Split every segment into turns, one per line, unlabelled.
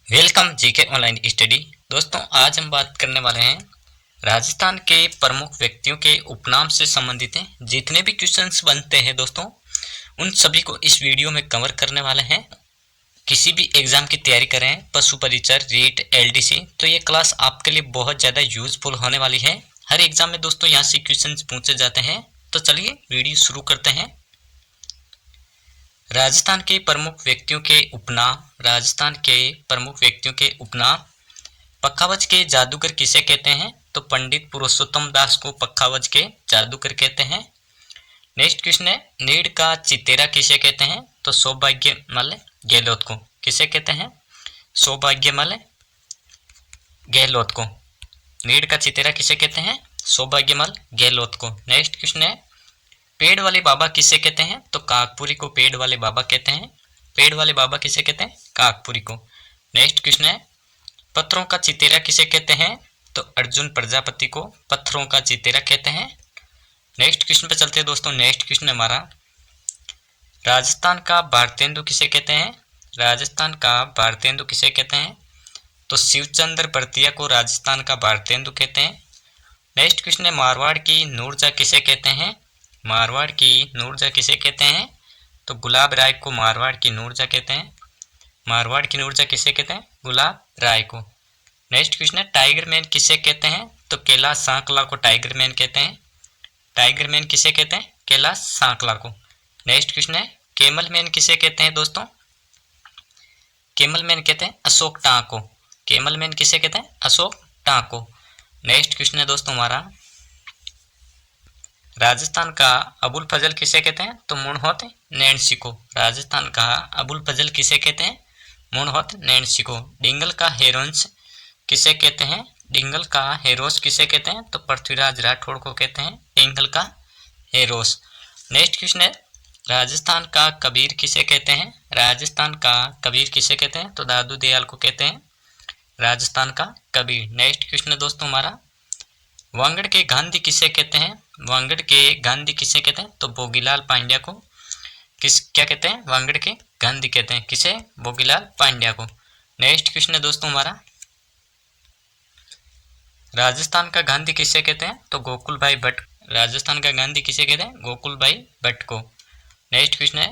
Welcome GK online study. दोस्तों आज हम बात करने वाले हैं राजस्थान के प्रमुख व्यक्तियों के उपनाम से संबंधित हैं जितने भी क्वेश्चंस बनते हैं दोस्तों उन सभी को इस वीडियो में कवर करने वाले हैं। किसी भी एग्जाम की तैयारी करें, पशु परिचर, रीट, एलडीसी, तो ये क्लास आपके लिए बहुत ज़्यादा यूजफुल होने वाली है। हर एग्जाम में दोस्तों यहाँ से क्वेश्चन पूछे जाते हैं। तो चलिए वीडियो शुरू करते हैं। राजस्थान के प्रमुख व्यक्तियों के उपनाम। राजस्थान के प्रमुख व्यक्तियों के उपनाम। पखावज के जादूगर किसे कहते हैं? तो पंडित पुरुषोत्तम दास को पखावज के जादूगर कहते हैं। नेक्स्ट क्वेश्चन है, नीड़ का चितेरा किसे कहते हैं? तो सौभाग्यमल गहलोत को। किसे कहते हैं? सौभाग्यमल गहलोत को। नीड़ का चितेरा किसे कहते हैं? सौभाग्यमल गहलोत को। नेक्स्ट क्वेश्चन है, पेड़ वाले बाबा किसे कहते हैं? तो काकपुरी को पेड़ वाले बाबा कहते हैं। पेड़ वाले बाबा किसे कहते हैं? काकपुरी को। नेक्स्ट क्वेश्चन है, पत्थरों का चितेरा किसे कहते हैं? तो अर्जुन प्रजापति को पत्थरों का चितेरा कहते हैं। नेक्स्ट क्वेश्चन पे चलते हैं दोस्तों। नेक्स्ट क्वेश्चन हमारा, राजस्थान का भारतेंदु किसे कहते हैं? राजस्थान का भारतेंदु किसे कहते हैं? तो शिवचंद्र भरतिया को राजस्थान का भारतेंदु कहते हैं। नेक्स्ट क्वेश्चन है, मारवाड़ की नूरजहाँ किसे कहते हैं? मारवाड़ की नूरजहाँ किसे कहते हैं? तो गुलाब राय को मारवाड़ की नूरजहाँ कहते हैं। मारवाड़ की नूरजहाँ किसे कहते हैं? गुलाब राय को। नेक्स्ट क्वेश्चन है, टाइगर मैन किसे कहते हैं? तो कैलाश सांकला को टाइगर मैन कहते हैं। टाइगर मैन किसे कहते हैं? कैलाश सांकला को। नेक्स्ट क्वेश्चन है, कैमल मैन किसे कहते हैं दोस्तों? कैमल मैन कहते हैं अशोक टांक को। कैमल मैन किसे कहते हैं? अशोक टांक को। नेक्स्ट क्वेश्चन है दोस्तों हमारा, राजस्थान का अबुल फजल किसे कहते हैं? तो मुनहोत नैणसी को। राजस्थान का अबुल फजल किसे कहते हैं? मुनहोत नैणसी को। डिंगल का हेरोंस किसे कहते हैं? डिंगल का हेरोस किसे कहते हैं? तो पृथ्वीराज राठौड़ को कहते हैं डिंगल का हेरोस। नेक्स्ट क्वेश्चन है, राजस्थान का कबीर किसे कहते हैं? राजस्थान का कबीर किसे कहते हैं? तो दादू दयाल को कहते हैं राजस्थान का कबीर। नेक्स्ट क्वेश्चन है दोस्तों हमारा, वांगड़ के गांधी किसे कहते हैं? वांगड़ के गांधी किसे कहते हैं? तो भोगीलाल पांड्या को किस क्या कहते हैं? वांगड़ के गांधी कहते हैं। किसे? भोगीलाल पांड्या को। नेक्स्ट क्वेश्चन है दोस्तों हमारा, राजस्थान का गांधी किसे कहते हैं? तो गोकुल भाई भट्ट। राजस्थान का गांधी किसे कहते हैं? गोकुल भाई भट्ट को। नेक्स्ट क्वेश्चन है,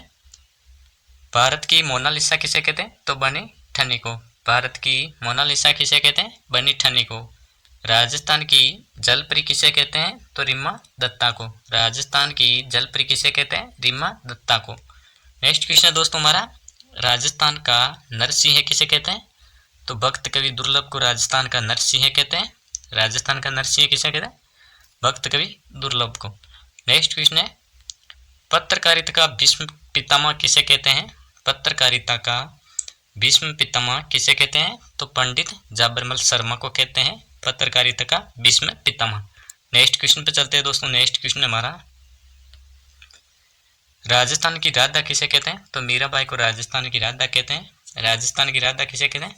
भारत की मोनालिसा किसे कहते हैं? तो बनी ठन्नी को। भारत की मोनालिसा किसे कहते हैं? बनी ठन्नी को। राजस्थान की जलपरी किसे कहते हैं? तो रीमा दत्ता को। राजस्थान की जलपरी किसे कहते हैं? रीमा दत्ता को। नेक्स्ट क्वेश्चन है दोस्तों हमारा, राजस्थान का नरसिंह किसे कहते हैं? तो भक्त कवि दुर्लभ को राजस्थान का नरसिंह कहते हैं। राजस्थान का नरसिंह किसे कहते हैं? भक्त कवि दुर्लभ को। नेक्स्ट क्वेश्चन है, पत्रकारिता का भीष्म पितामह किसे कहते हैं? पत्रकारिता का भीष्म पितामह किसे कहते हैं? तो पंडित जाबरमल शर्मा को कहते हैं पत्रकारिता का भीष्म पितामह। नेक्स्ट क्वेश्चन पे चलते हैं दोस्तों। नेक्स्ट क्वेश्चन हमारा, राजस्थान की राधा किसे कहते हैं? तो मीराबाई को राजस्थान की राधा कहते हैं। राजस्थान की राधा किसे कहते हैं?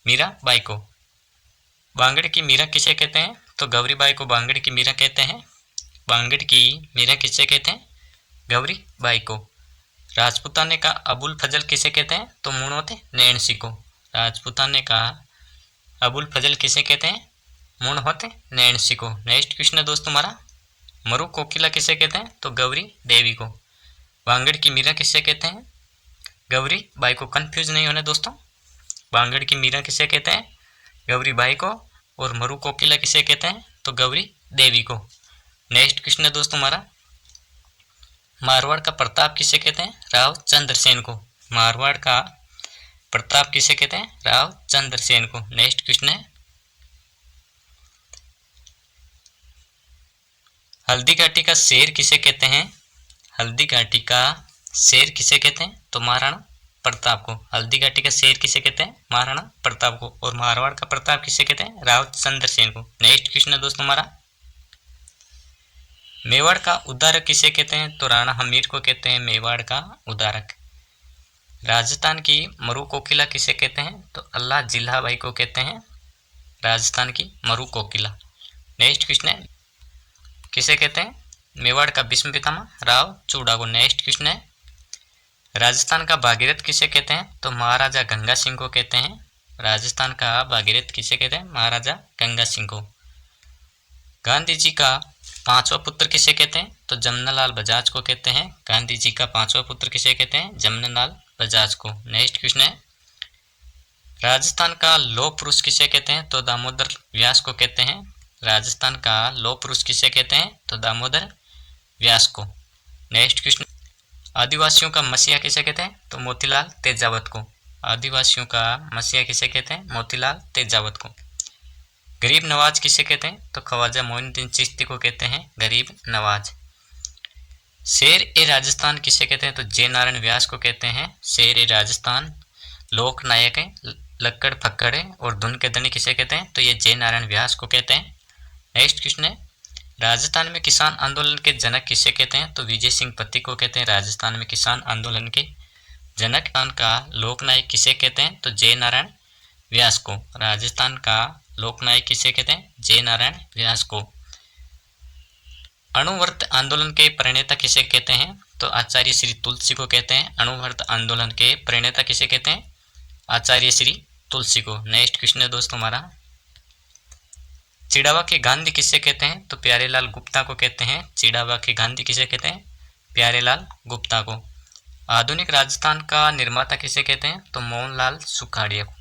मीराबाई को। बांगड़ की मीरा किसे कहते हैं? तो गौरीबाई को बांगड़ की मीरा कहते हैं। बांगड़ की मीरा किसे कहते हैं? गौरीबाई को। राजपूताने का अबुल फजल किसे कहते हैं? तो मुनहोत नैणसी को। राजपूताने का अबुल फजल किसे कहते हैं? मुनहोत नैणसी को। नेक्स्ट क्वेश्चन है दोस्तों हमारा, मरु कोकिला किसे कहते हैं? तो गौरी देवी को। बांगड़ की मीरा किसे कहते हैं? गौरी बाई को। कंफ्यूज नहीं होना दोस्तों, बांगड़ की मीरा किसे कहते हैं? गौरी बाई को। और मरु कोकिला किसे कहते हैं? तो गौरी देवी को। नेक्स्ट क्वेश्चन है दोस्तों हमारा, मारवाड़ का प्रताप किसे कहते हैं? राव चंद्रसेन को। मारवाड़ का प्रताप किसे कहते हैं? राव चंद्रसेन को। नेक्स्ट क्वेश्चन है, हल्दी घाटी का शेर किसे कहते हैं? हल्दी घाटी का शेर किसे कहते हैं? तो महाराणा प्रताप को। हल्दी घाटी का शेर किसे कहते हैं? महाराणा प्रताप को। और मारवाड़ का प्रताप किसे कहते हैं? राव चंद्रसेन को। नेक्स्ट क्वेश्चन है दोस्तों हमारा, मेवाड़ का उद्धारक किसे कहते हैं? तो राणा हमीर को कहते हैं मेवाड़ का उद्धारक। राजस्थान की मरु कोकिला किसे कहते हैं? तो अल्लाह जिल्हा बाई को कहते हैं राजस्थान की मरु कोकिला। नेक्स्ट क्वेश्चन है, किसे कहते हैं? मेवाड़ का भीष्म पितामह राव चूड़ा को। नेक्स्ट क्वेश्चन है, राजस्थान का भागीरथ किसे कहते हैं? तो महाराजा गंगा सिंह को कहते हैं। राजस्थान का भागीरथ किसे कहते हैं? महाराजा गंगा सिंह को। गांधी जी का पांचवा पुत्र किसे कहते हैं? तो जमनालाल बजाज को कहते हैं। गांधी जी का पांचवा पुत्र किसे कहते हैं? जमनालाल बजाज को। नेक्स्ट क्वेश्चन है, राजस्थान का लौह पुरुष किसे कहते हैं? तो दामोदर व्यास को कहते हैं। राजस्थान का लौह पुरुष किसे कहते हैं? तो दामोदर व्यास को। नेक्स्ट क्वेश्चन, आदिवासियों का मसीहा किसे कहते हैं? तो मोतीलाल तेजावत को। आदिवासियों का मसीहा किसे कहते हैं? मोतीलाल तेजावत को। गरीब नवाज किसे कहते हैं? तो ख्वाजा मोइनुद्दीन चिश्ती को कहते हैं गरीब नवाज। शेर ए राजस्थान किसे कहते हैं? तो जय नारायण व्यास को कहते हैं शेर ए राजस्थान। लोक नायक है, लक्कड़ फक्कड़ है और धुन के धनी किसे कहते हैं? तो ये जय नारायण व्यास को कहते हैं। नेक्स्ट क्वेश्चन है, राजस्थान में किसान आंदोलन के जनक किसे कहते हैं? तो विजय सिंह पत्ती को कहते हैं राजस्थान में किसान आंदोलन के जनक। राजस्थान का लोकनायक किसे कहते हैं? तो जय नारायण व्यास को। राजस्थान का लोकनायक किसे कहते हैं? जय नारायण व्यास को। अणुव्रत आंदोलन के प्रणेता किसे कहते हैं? तो आचार्य श्री तुलसी को कहते हैं। अणुव्रत आंदोलन के प्रणेता किसे कहते हैं? आचार्य श्री तुलसी को। नेक्स्ट क्वेश्चन है दोस्तों हमारा, चिड़ावा के गांधी किसे कहते हैं? तो प्यारेलाल गुप्ता को कहते हैं। चिड़ावा के गांधी किसे कहते हैं? प्यारेलाल गुप्ता को। आधुनिक राजस्थान का निर्माता किसे कहते हैं? तो मोहनलाल सुखाड़िया को।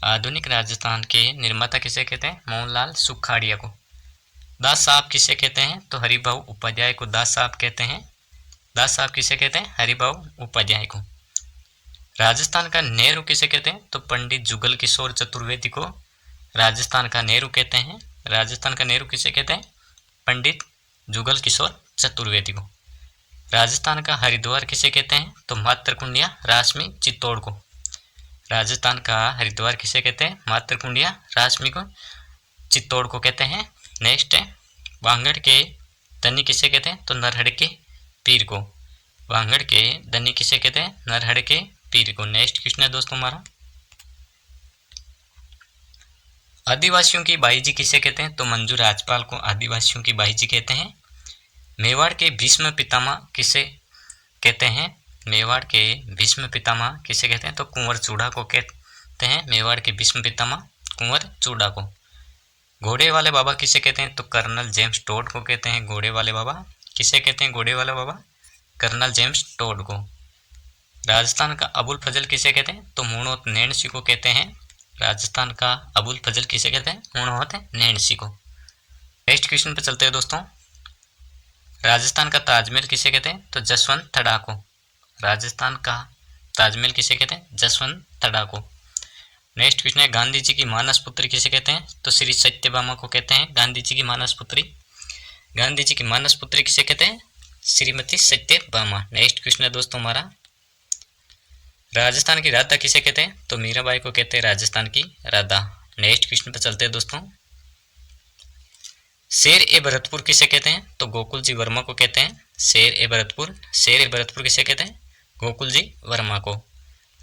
आधुनिक राजस्थान के निर्माता किसे कहते हैं? मोहनलाल सुखाड़िया को। दास साहब किसे कहते हैं? तो हरिभाऊ उपाध्याय को दास साहब कहते हैं। दास साहब किसे कहते हैं? हरिभाऊ उपाध्याय को। राजस्थान का नेहरू किसे कहते हैं? तो पंडित जुगल किशोर चतुर्वेदी को राजस्थान का नेहरू कहते हैं। राजस्थान का नेहरू किसे कहते हैं? पंडित जुगल किशोर चतुर्वेदी को। राजस्थान का हरिद्वार किसे कहते हैं? तो मातृकुंडिया राशमि चित्तौड़ को। राजस्थान का हरिद्वार किसे कहते हैं? मातृकुंडिया राशमि को चित्तौड़ को कहते हैं। नेक्स्ट है, वांगड़ के धनी किसे कहते हैं? तो नरहड़ के पीर को। वांगड़ के धनी किसे कहते हैं? नरहड़ के पीर को। नेक्स्ट क्वेश्चन है दोस्तों हमारा, आदिवासियों की बाईजी किसे कहते हैं? तो मंजू राजपाल को आदिवासियों की बाईजी कहते हैं। मेवाड़ के भीष्म पितामह किसे कहते हैं? मेवाड़ के भीष्म पितामह किसे कहते हैं? तो कुंवर चूड़ा को कहते हैं। मेवाड़ के भीष्म पितामह कुंवर चूड़ा को। घोड़े वाले बाबा किसे कहते हैं? तो कर्नल जेम्स टोड को कहते हैं। घोड़े वाले बाबा किसे कहते हैं? घोड़े वाले बाबा कर्नल जेम्स टोड को। राजस्थान का अबुल फजल किसे कहते हैं? तो मुणोत नैणसी को कहते हैं। राजस्थान का अबुल फजल किसे कहते हैं? मुणोत नैणसी को। नेक्स्ट क्वेश्चन पे चलते हैं दोस्तों, राजस्थान का ताजमहल किसे कहते हैं? तो जसवंत थड़ा को। राजस्थान का ताजमहल किसे कहते हैं? जसवंत थड़ा को। नेक्स्ट क्वेश्चन है, गांधी जी की मानस पुत्री किसे कहते हैं? तो श्री सत्यभामा को कहते हैं गांधी जी की मानस पुत्री। गांधी जी की मानस पुत्री किसे कहते हैं? श्रीमती सत्यभामा। नेक्स्ट क्वेश्चन है दोस्तों हमारा, राजस्थान की राधा किसे कहते हैं? तो मीराबाई को कहते हैं राजस्थान की राधा। नेक्स्ट क्वेश्चन पर चलते हैं दोस्तों, शेर ए भरतपुर किसे कहते हैं? तो गोकुल जी वर्मा को कहते हैं शेर ए भरतपुर। शेर ए भरतपुर किसे कहते हैं? गोकुल जी वर्मा को।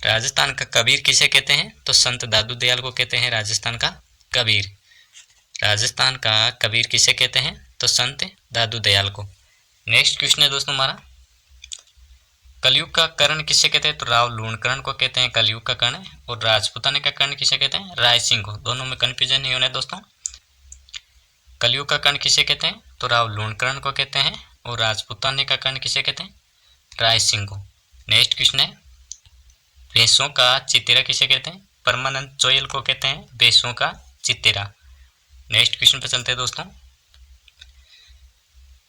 राजस्थान का कबीर किसे कहते हैं? तो संत दादू दयाल को कहते हैं राजस्थान का कबीर। राजस्थान का कबीर किसे कहते हैं? तो संत दादू दयाल को। नेक्स्ट क्वेश्चन है दोस्तों हमारा, कलयुग का कर्ण किसे कहते हैं? तो राव लूणकरण को कहते हैं कलयुग का कर्ण। और राजपूताने का कर्ण किसे कहते हैं? राय सिंह को। दोनों में कंफ्यूजन नहीं होना है दोस्तों। कलयुग का कर्ण किसे कहते हैं? तो राव लूणकरण को कहते हैं। और राजपूताने का कर्ण किसे कहते हैं? राय सिंह को। नेक्स्ट क्वेश्चन है, भैंसों का चितेरा किसे कहते हैं? परमानंद चोयल को कहते हैं भैंसों का चितेरा। नेक्स्ट क्वेश्चन पर चलते हैं दोस्तों,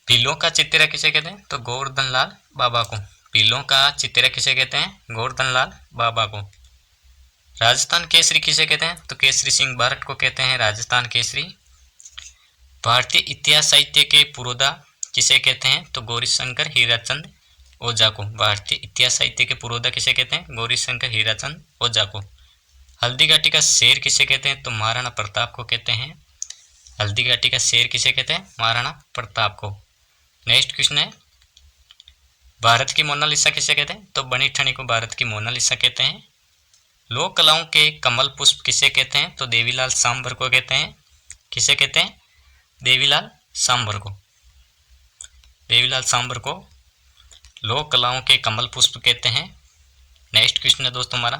भीलों का चितेरा किसे कहते हैं? तो गोवर्धन लाल बाबा को। भीलों का चितेरा किसे कहते हैं? गोवर्धन लाल बाबा को। राजस्थान केसरी किसे कहते हैं? तो केसरी सिंह बारट को कहते हैं राजस्थान केसरी। भारतीय इतिहास साहित्य के पुरोधा किसे कहते हैं? तो गौरीशंकर हीराचंद ओझा को। भारतीय इतिहास साहित्य के पुरोधा किसे कहते हैं? गौरीशंकर हीराचंद ओझा को। हल्दी घाटी का शेर किसे कहते हैं? तो महाराणा प्रताप को कहते हैं। हल्दी घाटी का शेर किसे कहते हैं? महाराणा प्रताप को। नेक्स्ट क्वेश्चन है, भारत की मोनालिसा किसे कहते हैं? तो बनी ठनी को भारत की मोनालिसा कहते हैं। लोक कलाओं के कमल पुष्प किसे कहते हैं? तो देवीलाल सांबर को कहते हैं। किसे कहते हैं? देवीलाल सांबर को। देवीलाल सांबर को लोक कलाओं के कमल पुष्प कहते हैं। नेक्स्ट क्वेश्चन है दोस्तों हमारा,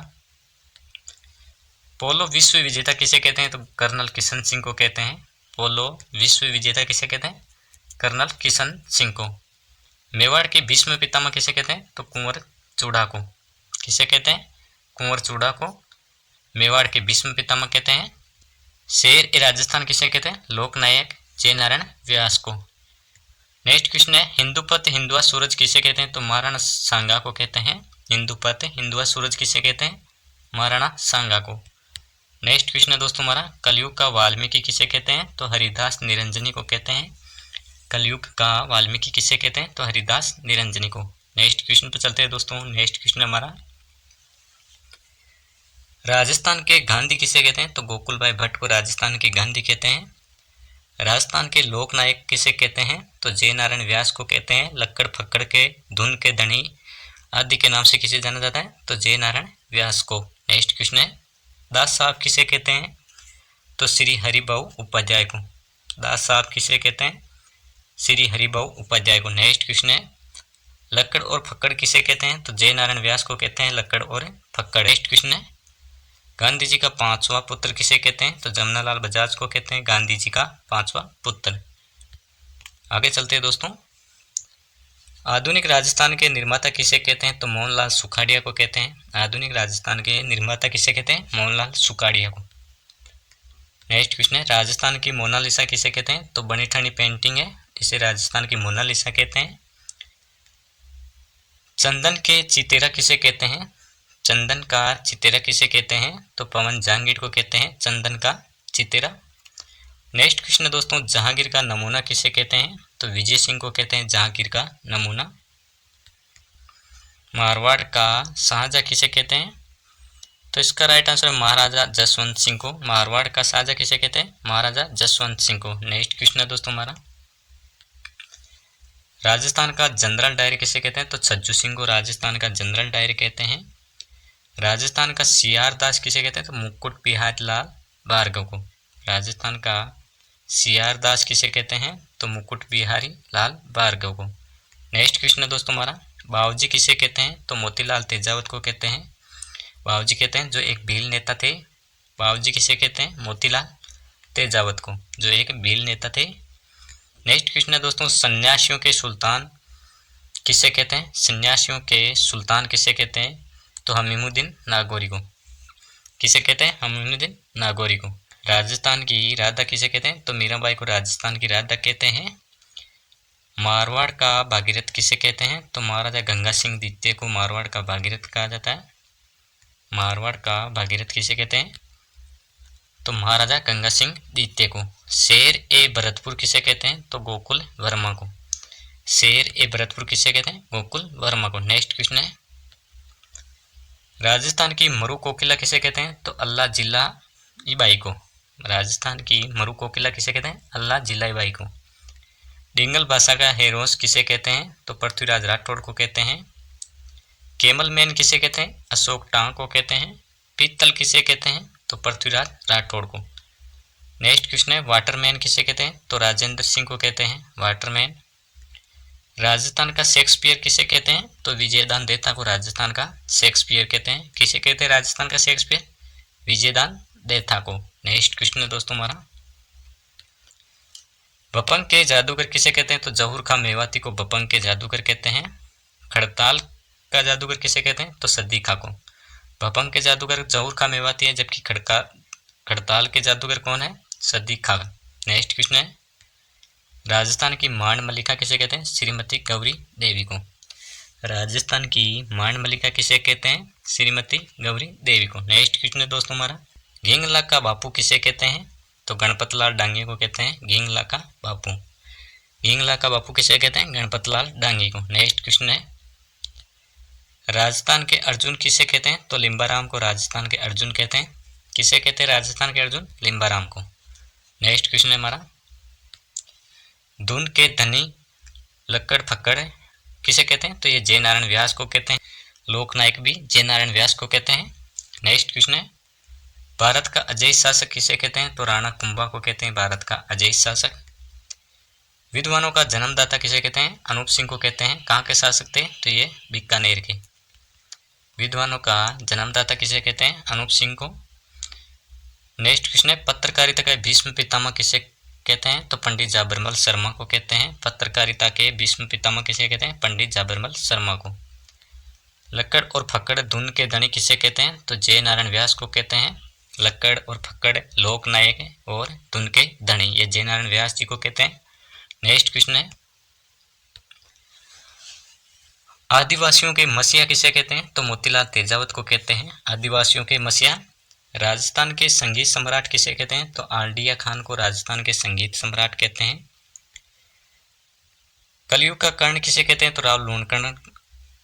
पोलो विश्व विजेता किसे कहते हैं? तो कर्नल किशन सिंह को कहते हैं। पोलो विश्व विजेता किसे कहते हैं? कर्नल किशन सिंह को। मेवाड़ के भीष्म पितामह किसे कहते हैं? तो कुंवर चूड़ा को। किसे कहते हैं? कुंवर चूड़ा को मेवाड़ के भीष्म पितामह कहते हैं। शेर ए राजस्थान किसे कहते हैं? लोकनायक जय नारायण व्यास को। नेक्स्ट क्वेश्चन है, हिंदुपथ हिंदुआ सूरज किसे कहते हैं? तो महाराणा सांगा को कहते हैं। हिंदुपथ हिंदुआ सूरज किसे कहते हैं? महाराणा सांगा को। नेक्स्ट क्वेश्चन है दोस्तों हमारा, कलयुग का वाल्मीकि किसे कहते हैं? तो हरिदास निरंजनी को कहते हैं। कलयुग का वाल्मीकि किसे कहते हैं? तो हरिदास निरंजनी को। नेक्स्ट क्वेश्चन पे चलते हैं दोस्तों। नेक्स्ट क्वेश्चन हमारा, राजस्थान के गांधी किसे कहते हैं? तो गोकुल भाई भट्ट को राजस्थान के गांधी कहते हैं। राजस्थान के लोक नायक किसे कहते हैं? तो जय नारायण व्यास को कहते हैं। लक्कड़ फक्कड़ के, धुन के धनी आदि के नाम से किसे जाना जाता है? तो जय नारायण व्यास को। नेक्स्ट क्वेश्चन है, दास साहब किसे कहते हैं? तो श्री हरिभाऊ उपाध्याय को। दास साहब किसे कहते हैं? श्री हरिभाऊ उपाध्याय को। नेक्स्ट क्वेश्चन है, लक्कड़ और फक्कड़ किसे कहते हैं? तो जय नारायण व्यास को कहते हैं लक्कड़ और फक्कड़। नेक्स्ट क्वेश्चन है, गांधी जी का पांचवा पुत्र किसे कहते हैं? तो जमनालाल बजाज को कहते हैं गांधी जी का पांचवा पुत्र। आगे चलते हैं दोस्तों, आधुनिक राजस्थान के निर्माता किसे कहते हैं? तो मोहनलाल सुखाड़िया को कहते हैं। आधुनिक राजस्थान के निर्माता किसे कहते हैं? मोहनलाल सुखाड़िया को। नेक्स्ट क्वेश्चन है, राजस्थान की मोनालिसा किसे कहते हैं? तो बनी ठानी पेंटिंग है, इसे राजस्थान की मोनालिसा कहते हैं। चंदन के चितेरा किसे कहते हैं? चंदन का चितेरा किसे कहते हैं? तो पवन जहांगीर को कहते हैं चंदन का चितेरा। नेक्स्ट क्वेश्चन है दोस्तों, जहांगीर का नमूना किसे कहते हैं? तो विजय सिंह को कहते हैं जहांगीर का नमूना। मारवाड़ का शाहजहां किसे कहते हैं? तो इसका राइट आंसर है महाराजा जसवंत सिंह को। मारवाड़ का शाहजहां किसे कहते हैं? महाराजा जसवंत सिंह को। नेक्स्ट क्वेश्चन है दोस्तों हमारा, राजस्थान का जनरल डायर किसे कहते हैं? तो छज्जू सिंह को राजस्थान का जनरल डायर कहते हैं। राजस्थान का सीआर दास किसे कहते हैं? तो मुकुट बिहारी लाल भार्गव को। राजस्थान का सीआर दास किसे कहते हैं? तो मुकुट बिहारी लाल भार्गव को। नेक्स्ट क्वेश्चन है दोस्तों हमारा, बाबूजी किसे कहते हैं? तो मोतीलाल तेजावत को कहते हैं। बाबूजी कहते हैं जो एक भील नेता थे। बाबूजी किसे कहते हैं? मोतीलाल तेजावत को, जो एक भील नेता थे। नेक्स्ट क्वेश्चन है दोस्तों, सन्यासियों के सुल्तान किसे कहते हैं? सन्यासियों के सुल्तान किसे कहते हैं? तो हमीमुद्दीन नागौरी को। किसे कहते हैं? हमीमुद्दीन नागौरी को। राजस्थान की राधा किसे कहते हैं? तो मीराबाई को राजस्थान की राधा कहते हैं। मारवाड़ का भागीरथ किसे कहते हैं? तो महाराजा गंगा सिंह द्वितीय को मारवाड़ का भागीरथ कहा जाता है। मारवाड़ का भागीरथ किसे कहते हैं? तो महाराजा गंगा सिंह द्वितीय को। शेर ए भरतपुर किसे कहते हैं? तो गोकुल वर्मा को। शेर ए भरतपुर किसे कहते हैं? गोकुल वर्मा को। नेक्स्ट क्वेश्चन है, राजस्थान की मरु कोकिला किसे कहते हैं? तो अल्लाह जिला बाई को। राजस्थान की मरु कोकिला किसे कहते हैं? अल्लाह जिला बाई को। डिंगल भाषा का हेरोस किसे कहते हैं? तो पृथ्वीराज राठौड़ को कहते हैं। केमल मैन किसे कहते हैं? अशोक टांग को कहते हैं। पीतल किसे कहते हैं? तो पृथ्वीराज राठौड़ को। नेक्स्ट क्वेश्चन है, वाटरमैन किसे कहते हैं? तो राजेंद्र सिंह को कहते हैं वाटरमैन। राजस्थान का शेक्सपियर किसे कहते हैं? तो विजयदान देथा को राजस्थान का शेक्सपियर कहते हैं। किसे कहते हैं राजस्थान का शेक्सपियर? विजयदान देथा को। नेक्स्ट क्वेश्चन है दोस्तों हमारा, बपंग के जादूगर किसे कहते हैं? तो जहूर खां मेवाती को बपंग के जादूगर कहते हैं। खड़ताल का जादूगर किसे कहते हैं? तो सदी खां को। बपंग के जादूगर जहूर खां मेवाती है, जबकि खड़ताल के जादूगर कौन है? सदी खां। नेक्स्ट क्वेश्चन है, राजस्थान की मांड मल्लिका किसे कहते हैं? श्रीमती गौरी देवी को। राजस्थान की मांड मल्लिका किसे कहते हैं? श्रीमती गौरी देवी को। नेक्स्ट क्वेश्चन है दोस्तों हमारा, घिंगला का बापू किसे कहते हैं? तो गणपत लाल डांगे को कहते हैं घिंगला का बापू। घिंगला का बापू किसे कहते हैं? गणपत लाल डांगे को। नेक्स्ट क्वेश्चन है, राजस्थान के अर्जुन किसे कहते हैं? तो लिम्बाराम को राजस्थान के अर्जुन कहते हैं। किसे कहते हैं राजस्थान के अर्जुन? लिम्बाराम को। नेक्स्ट क्वेश्चन है हमारा, धुन के धनी लक्कड़ फक्कड़ किसे कहते हैं? तो ये जय नारायण व्यास को कहते हैं। लोकनायक भी जय नारायण व्यास को कहते हैं। नेक्स्ट क्वेश्चन है, भारत का अजय शासक किसे कहते हैं? तो राणा कुंभा को कहते हैं भारत का अजय शासक। विद्वानों का जन्मदाता किसे कहते हैं? अनूप सिंह को कहते हैं। कहाँ के शासक थे? तो ये बीकानेर के। विद्वानों का जन्मदाता किसे कहते हैं? अनूप सिंह को। नेक्स्ट क्वेश्चन है पत्रकारिता के भीष्म पितामह किसे कहते हैं? तो पंडित जाबरमल शर्मा को कहते हैं। पत्रकारिता के भीष्म पितामह किसे कहते हैं? पंडित जाबरमल शर्मा को। लक्कड़ और फक्कड़ धुन के धनी किसे कहते हैं? तो जय नारायण व्यास को कहते हैं। लक्कड़ और फक्कड़ लोक नायक और धुन के धनी, ये जय नारायण व्यास जी को कहते हैं। नेक्स्ट क्वेश्चन है आदिवासियों के मसीहा किसे कहते हैं? तो मोतीलाल तेजावत को कहते हैं आदिवासियों के मसीहा। राजस्थान के संगीत सम्राट किसे कहते हैं? तो आरडिया खान को राजस्थान के संगीत सम्राट कहते हैं। कलयुग का कर्ण किसे कहते हैं? तो राव लूणकर्ण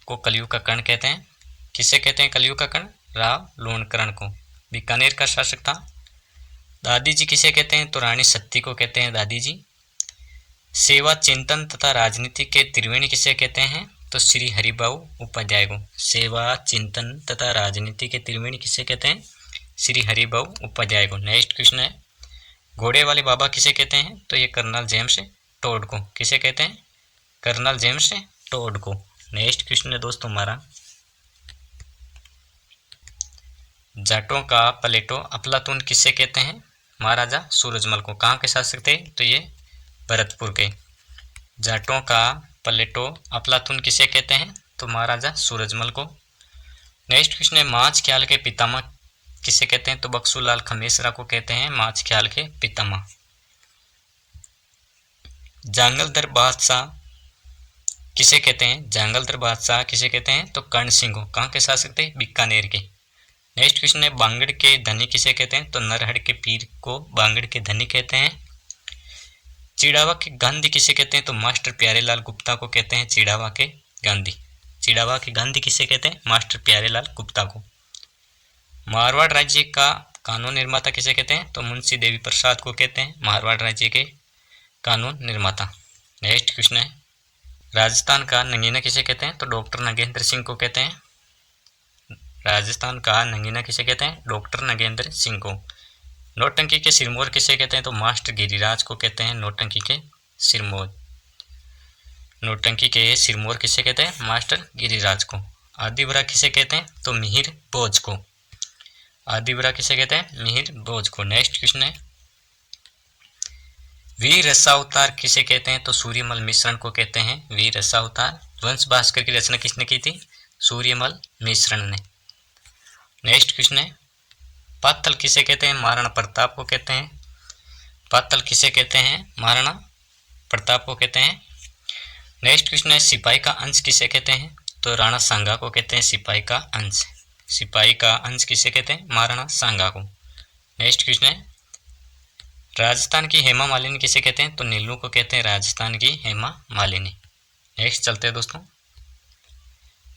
को कलयुग का कर्ण कहते हैं। किसे कहते हैं कलयुग का कर्ण? राव लूणकर्ण को। बीकानेर का शासक था। दादी जी किसे कहते हैं? तो रानी सती को कहते हैं दादी जी। सेवा चिंतन तथा राजनीति के त्रिवेणी किसे कहते हैं? तो श्री हरिभाऊ उपाध्याय को। सेवा चिंतन तथा राजनीति के त्रिवेणी किसे कहते हैं? श्री हरिभाऊ उपाध्याय को। नेक्स्ट क्वेश्चन है घोड़े वाले बाबा किसे कहते हैं? तो ये कर्नल जेम्स टोड को। किसे कहते हैं? कर्नल जेम्स टोड को। नेक्स्ट क्वेश्चन है दोस्तों हमारा जाटों का प्लेटो अफलातून किसे कहते हैं? महाराजा सूरजमल को। कहाँ के शासक थे? तो ये भरतपुर के। जाटों का प्लेटो अफलातून किसे कहते हैं? तो महाराजा सूरजमल को। नेक्स्ट क्वेश्चन है माछ ख्याल के पितामह किसे कहते हैं? तो बक्सूलाल खमेसरा को कहते हैं माछ ख्याल के पितामह। जांगलधर बादशाह किसे कहते हैं? जांगलधर बादशाह किसे कहते हैं? तो कर्ण सिंह को। कहाँ के शासक थे? बीकानेर के। नेक्स्ट क्वेश्चन है बांगड़ के धनी किसे कहते हैं? तो नरहड़ के पीर को बांगड़ के धनी कहते हैं। चिड़ावा के गांधी किसे कहते हैं? तो मास्टर प्यारेलाल गुप्ता को कहते हैं चिड़ावा के गांधी। चिड़ावा के गांधी किसे कहते हैं? मास्टर प्यारेलाल गुप्ता को। मारवाड़ राज्य का कानून निर्माता किसे कहते हैं? तो मुंशी देवी प्रसाद को कहते हैं मारवाड़ राज्य के कानून निर्माता। नेक्स्ट क्वेश्चन है राजस्थान का नगीना किसे कहते हैं? तो डॉक्टर नगेंद्र सिंह को कहते हैं। राजस्थान का नगीना किसे कहते हैं? डॉक्टर नगेंद्र सिंह को। नौटंकी के सिरमौर किसे कहते हैं? तो मास्टर गिरिराज को कहते हैं नौटंकी के सिरमौर। नौटंकी के सिरमौर किसे कहते हैं? मास्टर गिरिराज को। आदिवरा किसे कहते हैं? तो मिहिर भोज को। आदिवरा किसे कहते हैं? मिहिर भोज को। नेक्स्ट क्वेश्चन है वीर रसावतार किसे कहते हैं? तो सूर्यमल मिश्रण को कहते हैं वीर रसावतार। वंश भास्कर की रचना किसने की थी? सूर्यमल मिश्रण ने। नेक्स्ट क्वेश्चन है पातल किसे कहते हैं? महाराणा प्रताप को कहते हैं। पातल किसे कहते हैं? महाराणा प्रताप को कहते हैं। नेक्स्ट क्वेश्चन है सिपाही का अंश किसे कहते हैं? तो राणा सांगा को कहते हैं सिपाही का अंश। सिपाही का अंश किसे कहते हैं? महाराणा सांगा को। नेक्स्ट क्वेश्चन है राजस्थान की हेमा मालिनी किसे कहते हैं? तो नीलू को कहते हैं राजस्थान की हेमा मालिनी। नेक्स्ट चलते हैं दोस्तों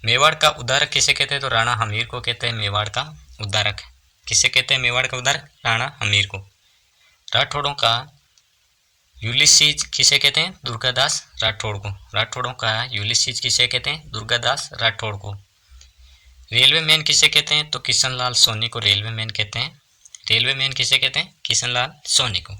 मेवाड़ का उद्धारक किसे कहते हैं? तो राणा हमीर को कहते हैं मेवाड़ का उद्धारक। किसे कहते हैं मेवाड़ का उद्धारक? राणा हमीर को। राठौड़ों का यूलिसीज किसे कहते हैं? दुर्गादास राठौड़ को। राठौड़ों का यूलिसीज किसे कहते हैं? दुर्गादास राठौड़ को। रेलवे मैन किसे कहते हैं? तो किशनलाल सोनी को रेलवे मैन कहते हैं। रेलवे मैन किसे कहते हैं? किशनलाल सोनी को।